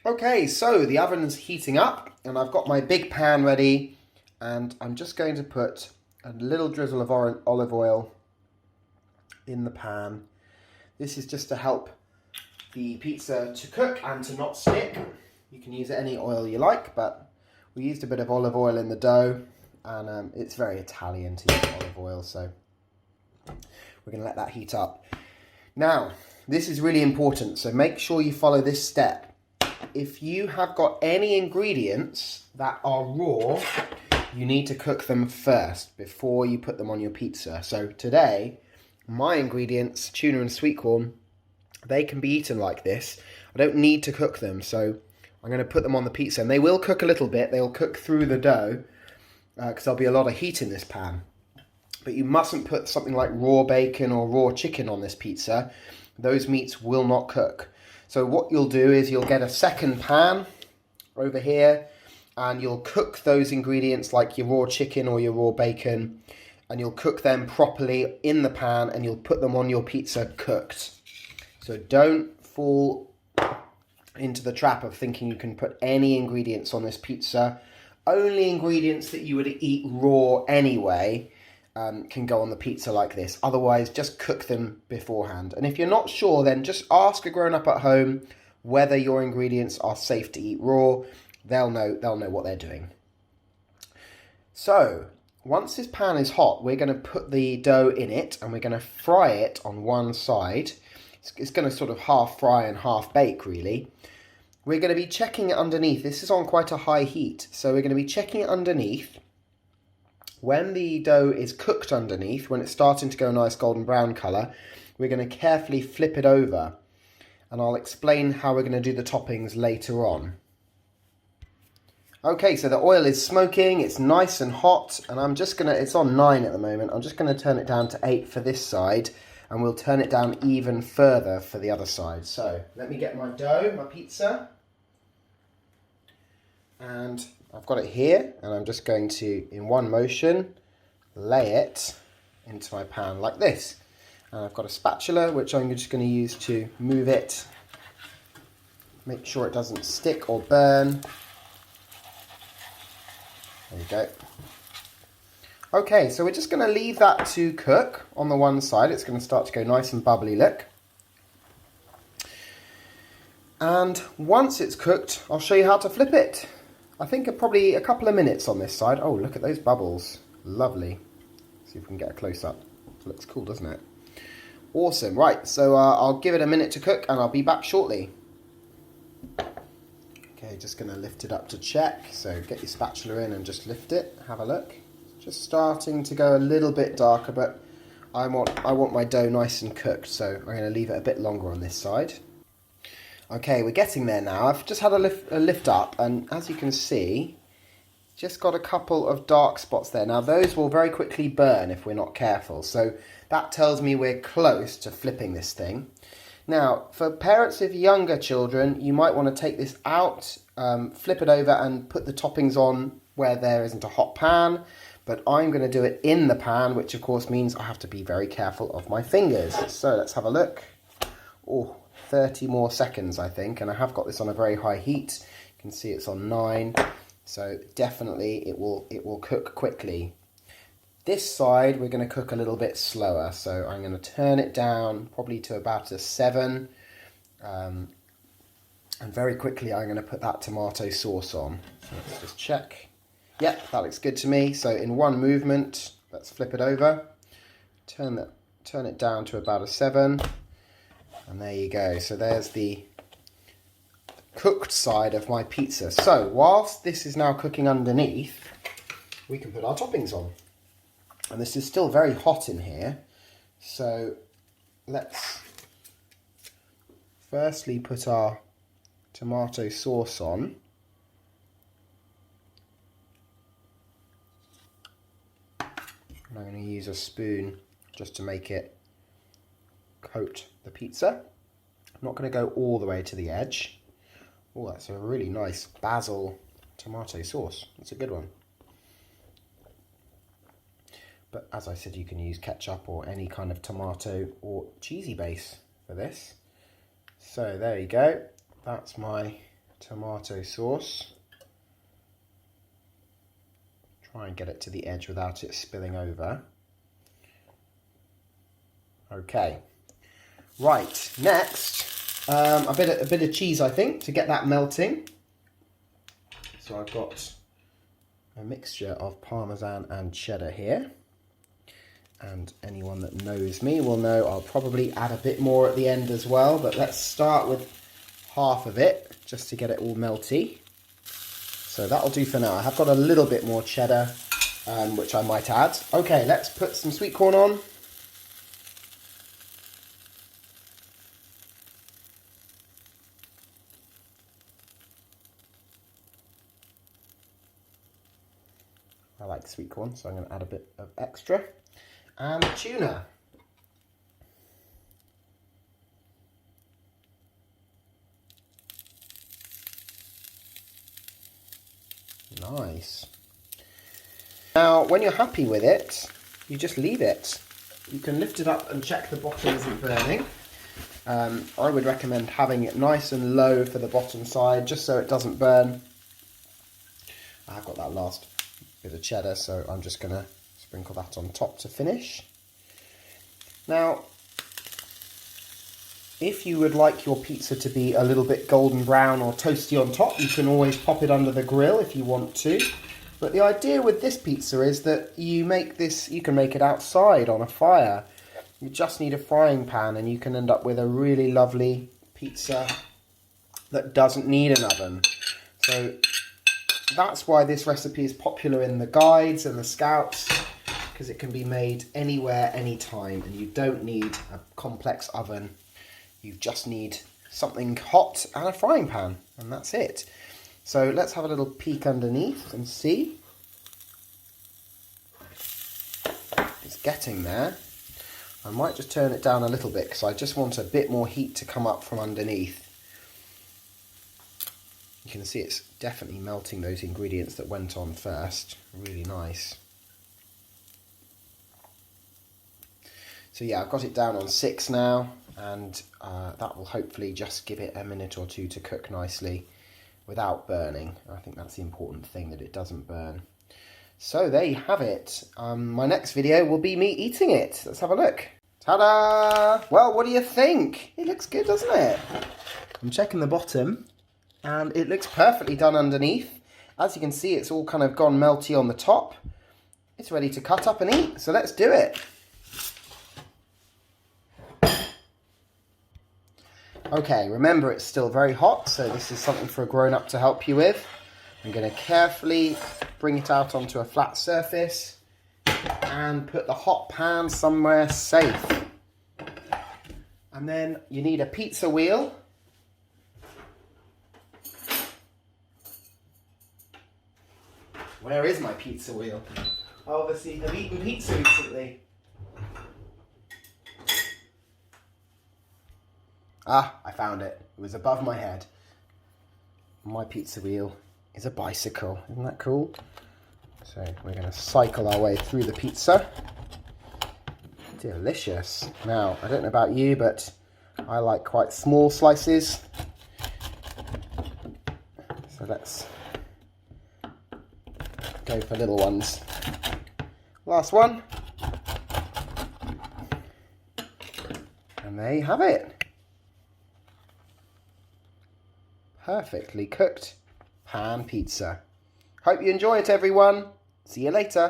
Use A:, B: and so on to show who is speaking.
A: Okay, so the oven's heating up and I've got my big pan ready and I'm just going to put a little drizzle of olive oil in the pan. This is just to help the pizza to cook and to not stick. You can use any oil you like, but we used a bit of olive oil in the dough and it's very Italian to use olive oil, so we're going to let that heat up. Now, this is really important, so make sure you follow this step. If you have got any ingredients that are raw, you need to cook them first before you put them on your pizza. So today, my ingredients, tuna and sweet corn, they can be eaten like this. I don't need to cook them, so I'm going to put them on the pizza. And they will cook a little bit. They'll cook through the dough because there'll be a lot of heat in this pan. But you mustn't put something like raw bacon or raw chicken on this pizza. Those meats will not cook. So what you'll do is you'll get a second pan over here and you'll cook those ingredients like your raw chicken or your raw bacon, and you'll cook them properly in the pan and you'll put them on your pizza cooked. So don't fall into the trap of thinking you can put any ingredients on this pizza. Only ingredients that you would eat raw anyway can go on the pizza like this. Otherwise, just cook them beforehand. And if you're not sure, then just ask a grown-up at home whether your ingredients are safe to eat raw. They'll know what they're doing. So, once this pan is hot, we're going to put the dough in it and we're going to fry it on one side. It's going to sort of half fry and half bake, really. We're going to be checking it underneath. This is on quite a high heat, so we're going to be checking it underneath. When the dough is cooked underneath, when it's starting to go a nice golden brown colour, we're going to carefully flip it over. And I'll explain how we're going to do the toppings later on. Okay, so the oil is smoking, it's nice and hot, and I'm just going to, it's on 9 at the moment, I'm just going to turn it down to 8 for this side, and we'll turn it down even further for the other side. So, let me get my dough, my pizza. And I've got it here, and I'm just going to, in one motion, lay it into my pan like this. And I've got a spatula, which I'm just going to use to move it, make sure it doesn't stick or burn. There you go. Okay, so we're just going to leave that to cook on the one side. It's going to start to go nice and bubbly, look. And once it's cooked, I'll show you how to flip it. I think probably a couple of minutes on this side. Oh, look at those bubbles. Lovely. See if we can get a close-up. Looks cool, doesn't it? Awesome. Right, so I'll give it a minute to cook and I'll be back shortly. Okay, just going to lift it up to check. So get your spatula in and just lift it. Have a look. It's just starting to go a little bit darker, but I want my dough nice and cooked, so I'm going to leave it a bit longer on this side. Okay, we're getting there now. I've just had a lift up, and as you can see, just got a couple of dark spots there. Now, those will very quickly burn if we're not careful, so that tells me we're close to flipping this thing. Now, for parents of younger children, you might want to take this out, flip it over, and put the toppings on where there isn't a hot pan, but I'm going to do it in the pan, which of course means I have to be very careful of my fingers. So let's have a look. Oh, 30 more seconds, I think, and I have got this on a very high heat. You can see it's on 9, so definitely it will cook quickly. This side we're going to cook a little bit slower, so I'm going to turn it down probably to about a 7, and very quickly I'm going to put that tomato sauce on. So let's just check. Yep, that looks good to me. So in one movement, let's flip it over, turn it down to about a 7. And there you go. So there's the cooked side of my pizza. So whilst this is now cooking underneath, we can put our toppings on. And this is still very hot in here. So let's firstly put our tomato sauce on. And I'm going to use a spoon just to make it coat the pizza. I'm not going to go all the way to the edge. Oh, that's a really nice basil tomato sauce. That's a good one. But as I said, you can use ketchup or any kind of tomato or cheesy base for this. So there you go. That's my tomato sauce. Try and get it to the edge without it spilling over. Okay. Right, next, a bit of cheese, I think, to get that melting. So I've got a mixture of Parmesan and cheddar here. And anyone that knows me will know I'll probably add a bit more at the end as well, but let's start with half of it just to get it all melty. So that'll do for now. I have got a little bit more cheddar, which I might add. Okay, let's put some sweet corn on. I like sweet corn, so I'm going to add a bit of extra. And tuna. Nice. Now, when you're happy with it, you just leave it. You can lift it up and check the bottom isn't burning. I would recommend having it nice and low for the bottom side, just so it doesn't burn. I've got that last bit of cheddar, so I'm just going to sprinkle that on top to finish. Now, if you would like your pizza to be a little bit golden brown or toasty on top, you can always pop it under the grill if you want to. But the idea with this pizza is that you can make it outside on a fire. You just need a frying pan and you can end up with a really lovely pizza that doesn't need an oven. So that's why this recipe is popular in the guides and the scouts, because it can be made anywhere, anytime, and you don't need a complex oven. You just need something hot and a frying pan, and that's it. So let's have a little peek underneath and see. It's getting there. I might just turn it down a little bit because I just want a bit more heat to come up from underneath. You can see it's definitely melting those ingredients that went on first. Really nice. So yeah, I've got it down on 6 now, and that will hopefully just give it a minute or two to cook nicely without burning. I think that's the important thing, that it doesn't burn. So there you have it. My next video will be me eating it. Let's have a look. Ta-da! Well, what do you think? It looks good, doesn't it? I'm checking the bottom, and it looks perfectly done underneath. As you can see, it's all kind of gone melty on the top. It's ready to cut up and eat, so let's do it. Okay, remember it's still very hot, so this is something for a grown-up to help you with. I'm going to carefully bring it out onto a flat surface and put the hot pan somewhere safe. And then you need a pizza wheel. Where is my pizza wheel? I obviously have eaten pizza recently. Ah, I found it. It was above my head. My pizza wheel is a bicycle. Isn't that cool? So we're going to cycle our way through the pizza. Delicious. Now, I don't know about you, but I like quite small slices. So let's go for little ones. Last one. And there you have it. Perfectly cooked pan pizza. Hope you enjoy it, everyone. See you later.